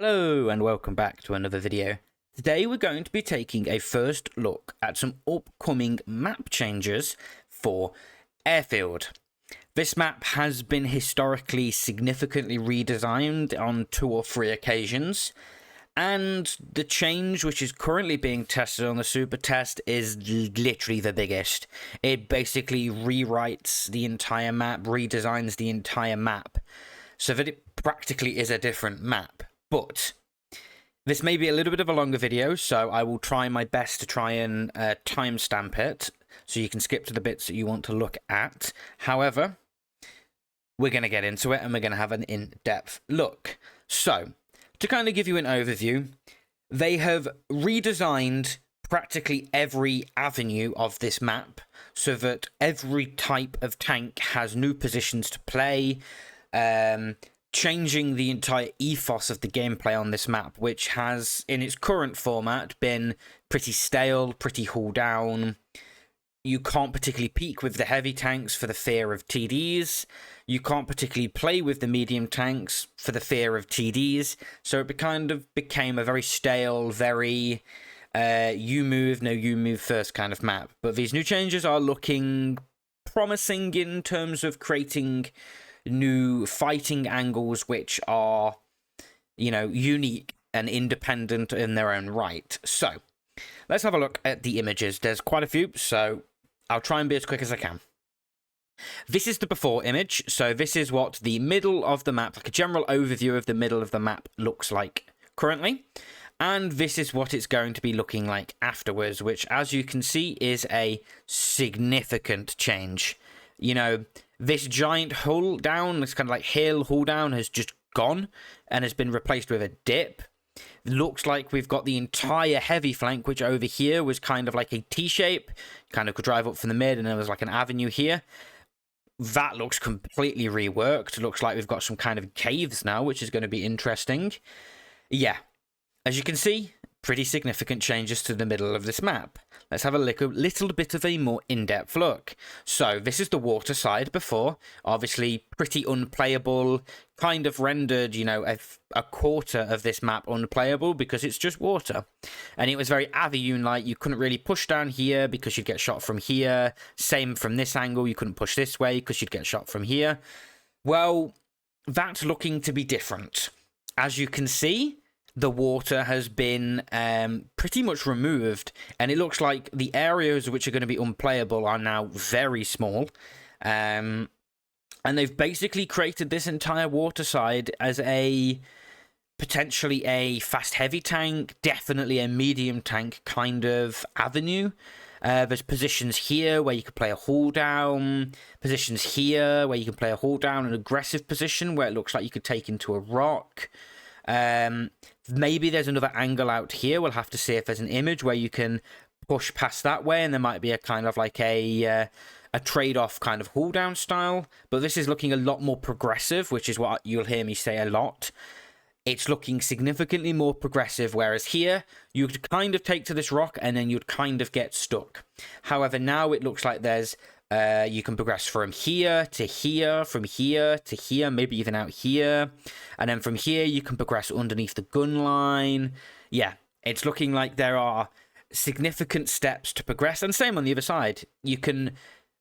Hello and welcome back to another video. Today we're going to be taking a first look at some upcoming map changes for Airfield. This map has been historically significantly redesigned on 2 or 3 occasions, and the change which is currently being tested on the Supertest is literally the biggest. It basically rewrites the entire map, redesigns the entire map, so that it practically is a different map. But this may be a little bit of a longer video, so I will try my best to try and timestamp it, so you can skip to the bits that you want to look at. However, we're going to get into it, and we're going to have an in-depth look. So, to kind of give you an overview, they have redesigned practically every avenue of this map, so that every type of tank has new positions to play, changing the entire ethos of the gameplay on this map, which has, in its current format, been pretty stale, pretty hull down. You can't particularly peak with the heavy tanks for the fear of TDs. You can't particularly play with the medium tanks for the fear of TDs. So it kind of became a very stale, very you move, no you move first kind of map. But these new changes are looking promising in terms of creating new fighting angles which are, you know, unique and independent in their own right. So let's have a look at the images. There's quite a few, so I'll try and be as quick as I can. This is the before image, so this is what the middle of the map, like a general overview of the middle of the map, looks like currently. And this is what it's going to be looking like afterwards, which, as you can see, is a significant change. You know, this giant hull down, this kind of like hill hull down, has just gone and has been replaced with a dip. It looks like we've got the entire heavy flank, which over here was kind of like a T-shape. Kind of could drive up from the mid, and there was like an avenue here. That looks completely reworked. It looks like we've got some kind of caves now, which is going to be interesting. Yeah, as you can see, pretty significant changes to the middle of this map. Let's have a little bit of a more in-depth look. So this is the water side before. Obviously pretty unplayable, kind of rendered, you know, a quarter of this map unplayable because it's just water. And it was very Aviune-like. You couldn't really push down here because you'd get shot from here. Same from this angle. You couldn't push this way because you'd get shot from here. Well, that's looking to be different. As you can see, the water has been pretty much removed, and it looks like the areas which are going to be unplayable are now very small. And they've basically created this entire water side as a potentially a fast heavy tank, definitely a medium tank kind of avenue. There's positions here where you could play a hull down, positions here where you can play a hull down, an aggressive position where it looks like you could take into a rock. Maybe there's another angle out here. We'll have to see if there's an image where you can push past that way, and there might be a kind of like a trade-off kind of hull down style. But this is looking a lot more progressive, which is what you'll hear me say a lot. It's looking significantly more progressive, whereas here you'd kind of take to this rock and then you'd kind of get stuck. However, now it looks like there's you can progress from here to here, from here to here, maybe even out here. And then from here, you can progress underneath the gun line. Yeah, it's looking like there are significant steps to progress. And same on the other side. You can,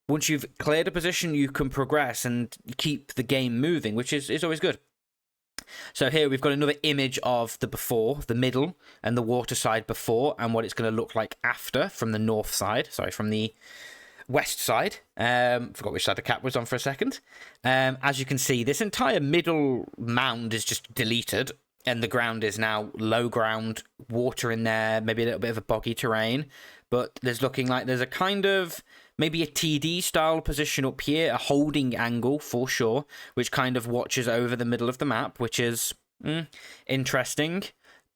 once you've cleared a position, you can progress and keep the game moving, which is always good. So here we've got another image of the before, the middle, and the water side before, and what it's going to look like after from the north side. Sorry, from the west side. Forgot which side the cap was on for a second. As you can see, this entire middle mound is just deleted, and the ground is now low ground, water in there, maybe a little bit of a boggy terrain. But there's looking like there's a kind of maybe a TD style position up here, a holding angle for sure, which kind of watches over the middle of the map, which is interesting.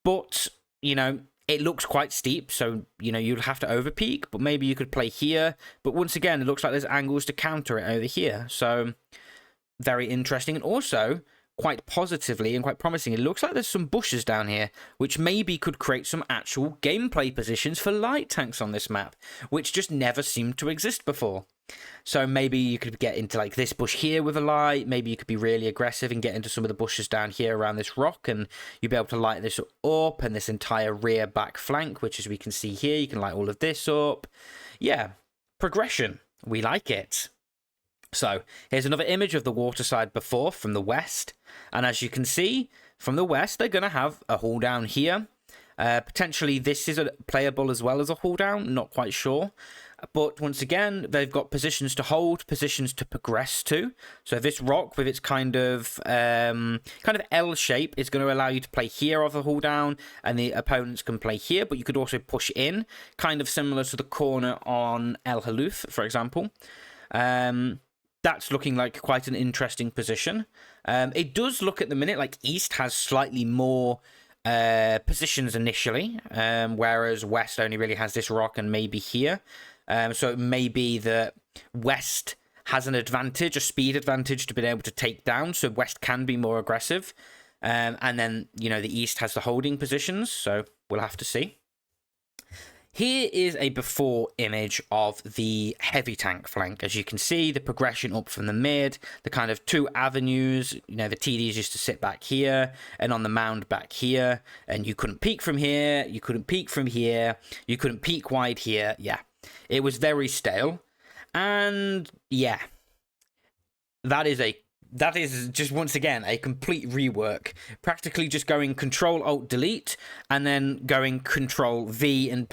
But, you know, it looks quite steep, so, you know, you'll have to overpeak, but maybe you could play here. But once again, it looks like there's angles to counter it over here. So, very interesting. And also, quite positively and quite promising. It looks like there's some bushes down here, which maybe could create some actual gameplay positions for light tanks on this map, which just never seemed to exist before. So maybe you could get into like this bush here with a light. Maybe you could be really aggressive and get into some of the bushes down here around this rock, and you'll be able to light this up, and this entire rear back flank, which as we can see here, you can light all of this up. Yeah, progression. We like it. So here's another image of the waterside before from the west. And as you can see from the west, they're going to have a hull down here. Potentially this is playable as well as a hull down. Not quite sure. But once again, they've got positions to hold, positions to progress to. So this rock with its kind of L shape is going to allow you to play here off a hull down, and the opponents can play here. But you could also push in, kind of similar to the corner on El Haluf, for example. That's looking like quite an interesting position. It does look at the minute like East has slightly more positions initially, whereas West only really has this rock and maybe here. So it may be that West has an advantage, a speed advantage to being able to take down, so West can be more aggressive. And then, you know, the East has the holding positions, so we'll have to see. Here is a before image of the heavy tank flank. As you can see, the progression up from the mid, the kind of two avenues, you know, the TDs used to sit back here and on the mound back here, and you couldn't peek from here, you couldn't peek from here, you couldn't peek wide here. Yeah, it was very stale. And yeah, that is just, once again, a complete rework. Practically just going Control-Alt-Delete and then going Control-V and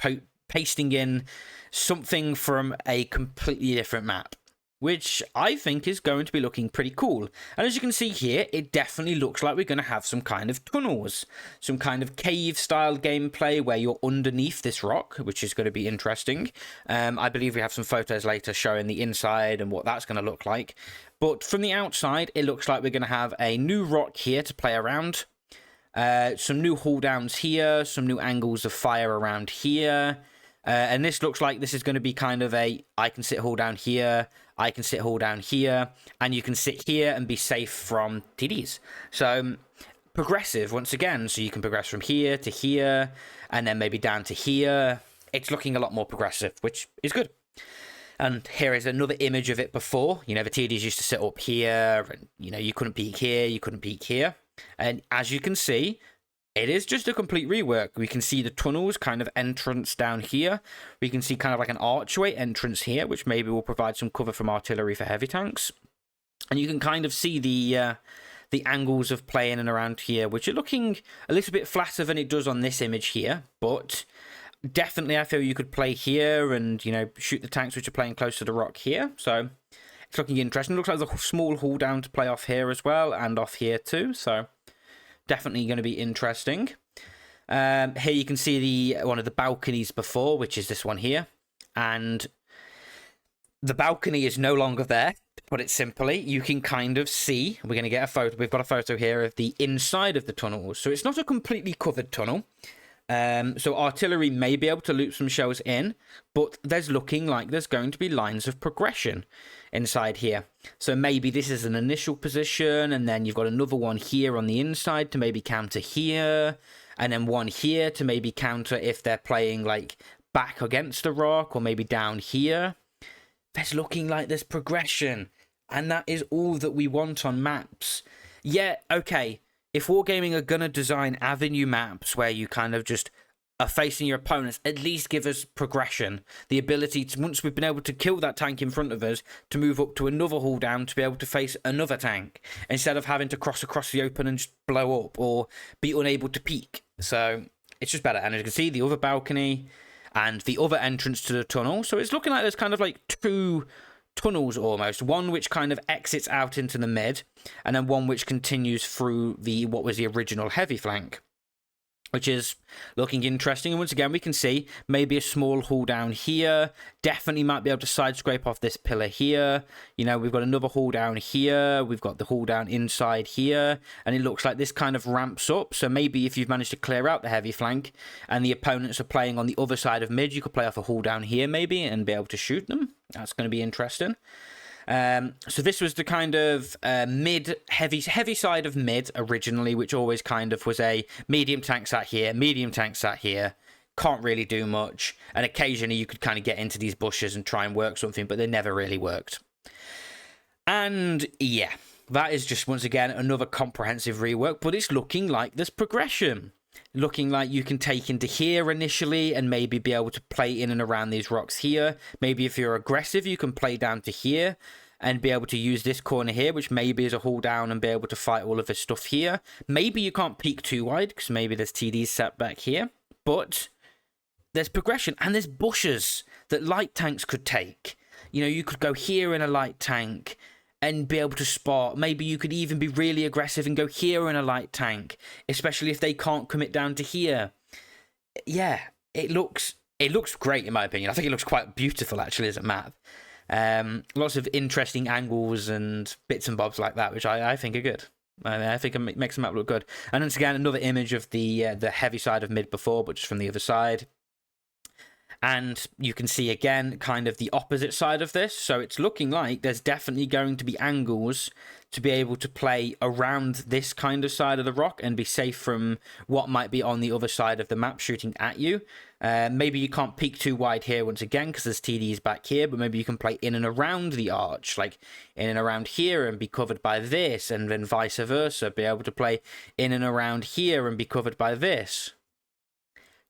pasting in something from a completely different map, which I think is going to be looking pretty cool. And as you can see here, it definitely looks like we're going to have some kind of tunnels, some kind of cave-style gameplay where you're underneath this rock, which is going to be interesting. I believe we have some photos later showing the inside and what that's going to look like. But from the outside, it looks like we're going to have a new rock here to play around. Some new hull downs here, some new angles of fire around here. And this looks like this is going to be kind of a, I can sit hull down here, I can sit hull down here, and you can sit here and be safe from TDs. So progressive once again, so you can progress from here to here, and then maybe down to here. It's looking a lot more progressive, which is good. And here is another image of it before. You know, the TDs used to sit up here, and, you know, you couldn't peek here, you couldn't peek here. And as you can see, it is just a complete rework. We can see the tunnels kind of entrance down here. We can see kind of like an archway entrance here, which maybe will provide some cover from artillery for heavy tanks. And you can kind of see the angles of playing and around here, which are looking a little bit flatter than it does on this image here. But definitely I feel you could play here and, you know, shoot the tanks which are playing close to the rock here. So it's looking interesting. It looks like there's a small hull down to play off here as well, and off here too. So definitely going to be interesting. Here you can see one of the balconies before, which is this one here. And the balcony is no longer there, to put it simply. You can kind of see, we're going to get a photo, we've got a photo here of the inside of the tunnels. So it's not a completely covered tunnel. So artillery may be able to loop some shells in, but there's looking like there's going to be lines of progression inside here. So maybe this is an initial position, and then you've got another one here on the inside to maybe counter here, and then one here to maybe counter if they're playing like back against the rock, or maybe down here. There's looking like there's progression, and that is all that we want on maps. Yeah, okay. If Wargaming are going to design avenue maps where you kind of just are facing your opponents, at least give us progression. The ability to, once we've been able to kill that tank in front of us, to move up to another hull down to be able to face another tank, instead of having to cross across the open and just blow up or be unable to peek. So it's just better. And as you can see, the other balcony and the other entrance to the tunnel. So it's looking like there's kind of like two tunnels almost, one which kind of exits out into the mid, and then one which continues through what was the original heavy flank, which is looking interesting. And once again, we can see maybe a small hull down here. Definitely might be able to side scrape off this pillar here. You know, we've got another hull down here. We've got the hull down inside here. And it looks like this kind of ramps up. So maybe if you've managed to clear out the heavy flank and the opponents are playing on the other side of mid, you could play off a hull down here maybe and be able to shoot them. That's going to be interesting. So this was the kind of heavy side of mid originally, which always kind of was a medium tank sat here, medium tank sat here, can't really do much, and occasionally you could kind of get into these bushes and try and work something, but they never really worked. And yeah, that is just once again another comprehensive rework, but it's looking like there's progression. Looking like you can take into here initially and maybe be able to play in and around these rocks here. Maybe if you're aggressive, you can play down to here and be able to use this corner here, which maybe is a haul down, and be able to fight all of this stuff here. Maybe you can't peek too wide because maybe there's TDs set back here, but there's progression and there's bushes that light tanks could take. You know, you could go here in a light tank and be able to spot. Maybe you could even be really aggressive and go here in a light tank, especially if they can't commit down to here. Yeah, it looks great in my opinion. I think it looks quite beautiful actually as a map. Lots of interesting angles and bits and bobs like that, which I think are good. I think it makes the map look good. And once again, another image of the heavy side of mid before, but just from the other side. And you can see again kind of the opposite side of this. So it's looking like there's definitely going to be angles to be able to play around this kind of side of the rock and be safe from what might be on the other side of the map shooting at you. Maybe you can't peek too wide here once again because there's TDs back here, but maybe you can play in and around the arch, like in and around here and be covered by this, and then vice versa, be able to play in and around here and be covered by this.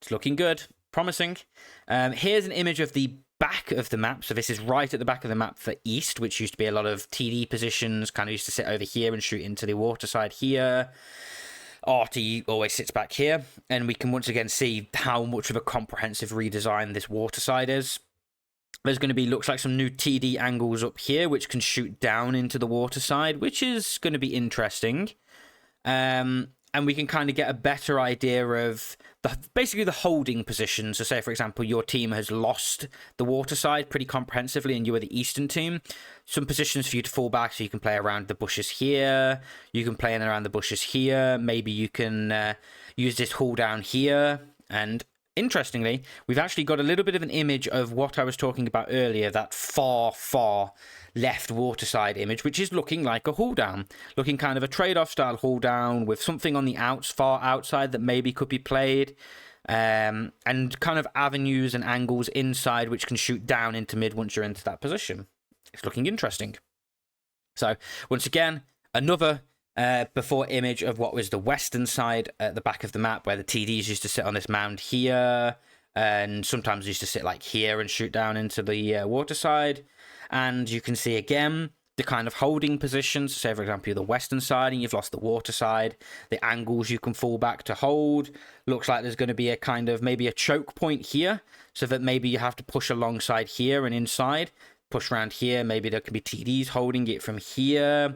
It's looking good. Promising. Here's an image of the back of the map. So this is right at the back of the map for east, which used to be a lot of TD positions, kind of used to sit over here and shoot into the water side here. RT always sits back here, and we can once again see how much of a comprehensive redesign this water side is. There's going to be, looks like, some new TD angles up here, which can shoot down into the water side, which is going to be interesting. And we can kind of get a better idea of basically the holding position. So say, for example, your team has lost the water side pretty comprehensively and you are the eastern team. Some positions for you to fall back, so you can play around the bushes here. You can play in and around the bushes here. Maybe you can use this haul down here. And interestingly, we've actually got a little bit of an image of what I was talking about earlier, that far, far left waterside image, which is looking like a haul down, looking kind of a trade-off style haul down with something on the far outside that maybe could be played, and kind of avenues and angles inside which can shoot down into mid once you're into that position. It's looking interesting. So once again, another before image of what was the western side at the back of the map, where the TDs used to sit on this mound here, and sometimes used to sit like here and shoot down into the water side. And you can see again the kind of holding positions. Say, for example, you're the western side and you've lost the water side. The angles you can fall back to hold. Looks like there's going to be a kind of maybe a choke point here, so that maybe you have to push alongside here and inside. Push around here. Maybe there can be TDs holding it from here.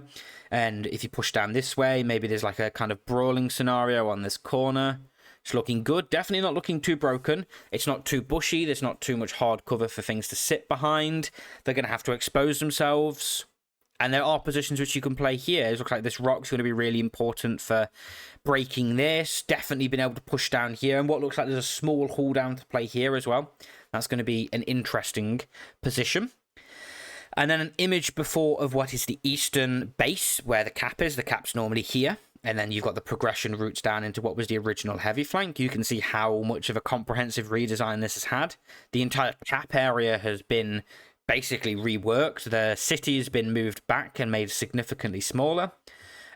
And if you push down this way, maybe there's like a kind of brawling scenario on this corner. It's looking good. Definitely not looking too broken. It's not too bushy. There's not too much hard cover for things to sit behind. They're going to have to expose themselves. And there are positions which you can play here. It looks like this rock's going to be really important for breaking this. Definitely been able to push down here. And what looks like there's a small haul down to play here as well. That's going to be an interesting position. And then an image before of what is the eastern base, where the cap is. The cap's normally here. And then you've got the progression routes down into what was the original heavy flank. You can see how much of a comprehensive redesign this has had. The entire cap area has been basically reworked. The city has been moved back and made significantly smaller.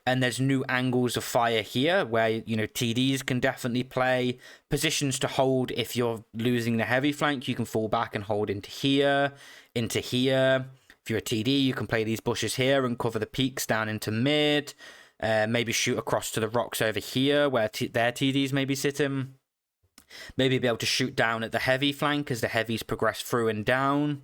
And there's new angles of fire here where, you know, TDs can definitely play. Positions to hold if you're losing the heavy flank, you can fall back and hold into here, into here. If you're a TD, you can play these bushes here and cover the peaks down into mid. Maybe shoot across to the rocks over here where their TDs may be sitting. Maybe be able to shoot down at the heavy flank as the heavies progress through and down.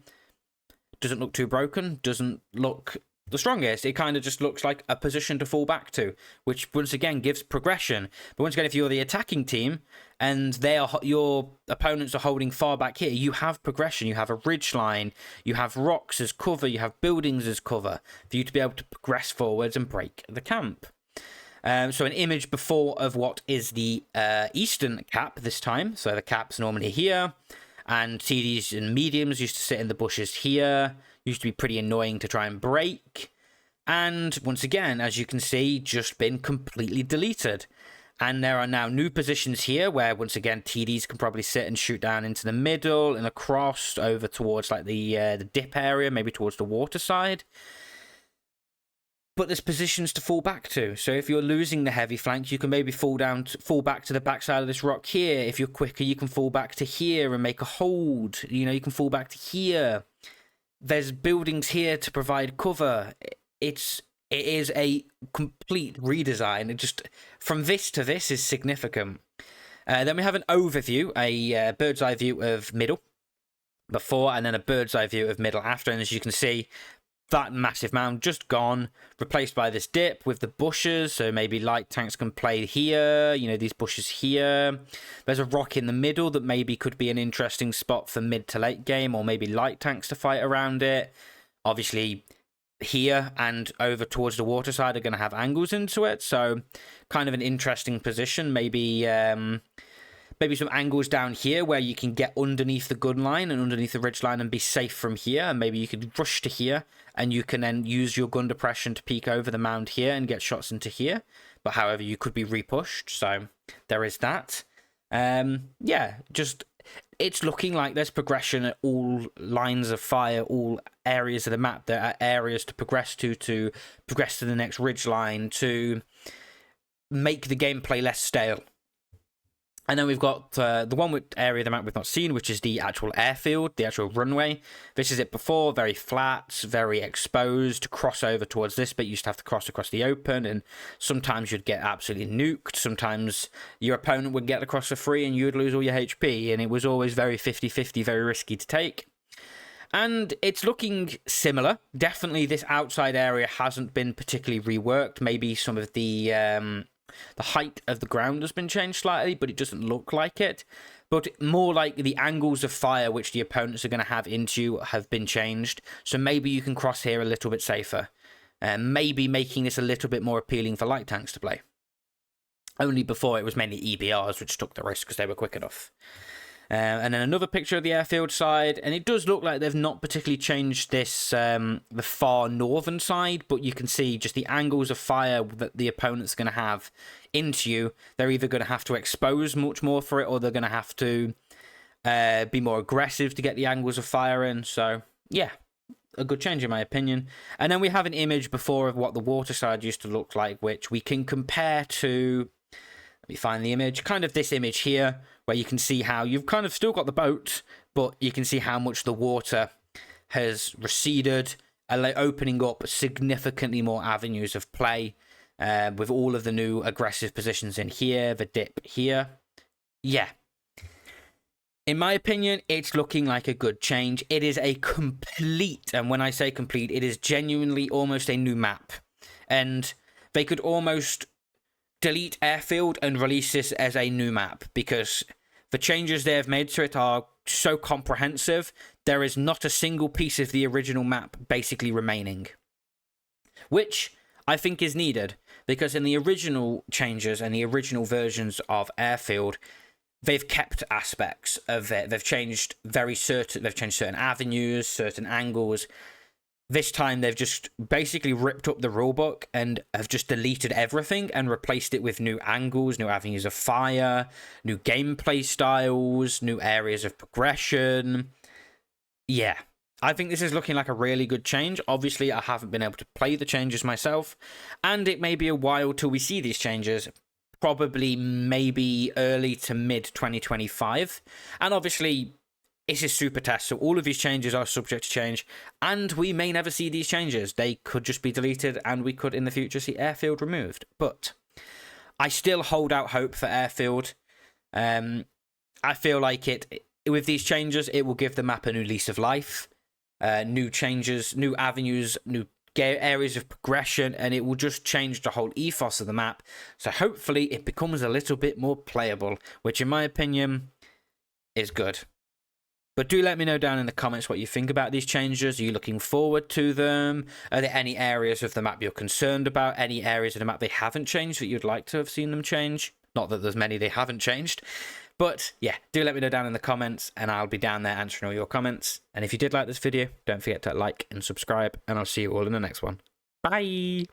Doesn't look too broken. Doesn't look the strongest. It kind of just looks like a position to fall back to, which once again gives progression. But once again, if you're the attacking team and your opponents are holding far back here, you have progression. You have a ridge line. You have rocks as cover. You have buildings as cover for you to be able to progress forwards and break the camp. So an image before of what is the eastern cap this time. So the cap's normally here, and TDs and mediums used to sit in the bushes here. Used to be pretty annoying to try and break. And once again, as you can see, just been completely deleted. And there are now new positions here where, once again, TDs can probably sit and shoot down into the middle and across over towards like the dip area, maybe towards the water side. But there's positions to fall back to. So if you're losing the heavy flank, you can maybe fall back to the backside of this rock here. If you're quicker, you can fall back to here and make a hold. You know, you can fall back to here. There's buildings here to provide cover. It is a complete redesign. It just, from this to this, is significant. Then we have an overview, a bird's eye view of middle before, and then a bird's eye view of middle after. And as you can see, that massive mound just gone, replaced by this dip with the bushes. So maybe light tanks can play here, you know, these bushes here. There's a rock in the middle that maybe could be an interesting spot for mid to late game, or maybe light tanks to fight around it. Obviously, here and over towards the water side are going to have angles into it, so kind of an interesting position. Maybe some angles down here where you can get underneath the gun line and underneath the ridge line and be safe from here, and maybe you could rush to here and you can then use your gun depression to peek over the mound here and get shots into here. But however, you could be repushed, so there is that. Yeah, just it's looking like there's progression at all lines of fire, all areas of the map. There are areas to progress to progress to the next ridge line, to make the gameplay less stale. And then we've got the one area of the map we've not seen, which is the actual airfield, the actual runway. This is it before, very flat, very exposed. Cross over towards this bit, you used to have to cross across the open, and sometimes you'd get absolutely nuked. Sometimes your opponent would get across for free and you would lose all your HP, and it was always very 50-50, very risky to take. And it's looking similar. Definitely this outside area hasn't been particularly reworked. Maybe some of the height of the ground has been changed slightly, but it doesn't look like it. But more like the angles of fire which the opponents are going to have into you have been changed. So maybe you can cross here a little bit safer. Maybe making this a little bit more appealing for light tanks to play. Only before it was mainly EBRs which took the risk because they were quick enough. And then another picture of the airfield side, and it does look like they've not particularly changed this, the far northern side, but you can see just the angles of fire that the opponent's going to have into you. They're either going to have to expose much more for it, or they're going to have to be more aggressive to get the angles of fire in. So, yeah, a good change in my opinion. And then we have an image before of what the water side used to look like, which we can compare to... Let me find the image. Kind of this image here, where you can see how you've kind of still got the boat, but you can see how much the water has receded, opening up significantly more avenues of play, with all of the new aggressive positions in here, the dip here. Yeah. In my opinion, it's looking like a good change. It is a complete, and when I say complete, it is genuinely almost a new map. And they could almost delete Airfield and release this as a new map, because the changes they have made to it are so comprehensive. There is not a single piece of the original map basically remaining, which I think is needed, because in the original changes and the original versions of Airfield, they've kept aspects of it. They've changed certain avenues, certain angles. This time, they've just basically ripped up the rulebook and have just deleted everything and replaced it with new angles, new avenues of fire, new gameplay styles, new areas of progression. Yeah, I think this is looking like a really good change. Obviously, I haven't been able to play the changes myself, and it may be a while till we see these changes. Probably maybe early to mid 2025. And obviously... It's a super test, so all of these changes are subject to change, and we may never see these changes. They could just be deleted, and we could in the future see Airfield removed. But I still hold out hope for Airfield. I feel like with these changes, it will give the map a new lease of life, new changes, new avenues, new areas of progression, and it will just change the whole ethos of the map. So hopefully it becomes a little bit more playable, which in my opinion is good. But do let me know down in the comments what you think about these changes. Are you looking forward to them? Are there any areas of the map you're concerned about? Any areas of the map they haven't changed that you'd like to have seen them change? Not that there's many they haven't changed. But yeah, do let me know down in the comments, and I'll be down there answering all your comments. And if you did like this video, don't forget to like and subscribe, and I'll see you all in the next one. Bye!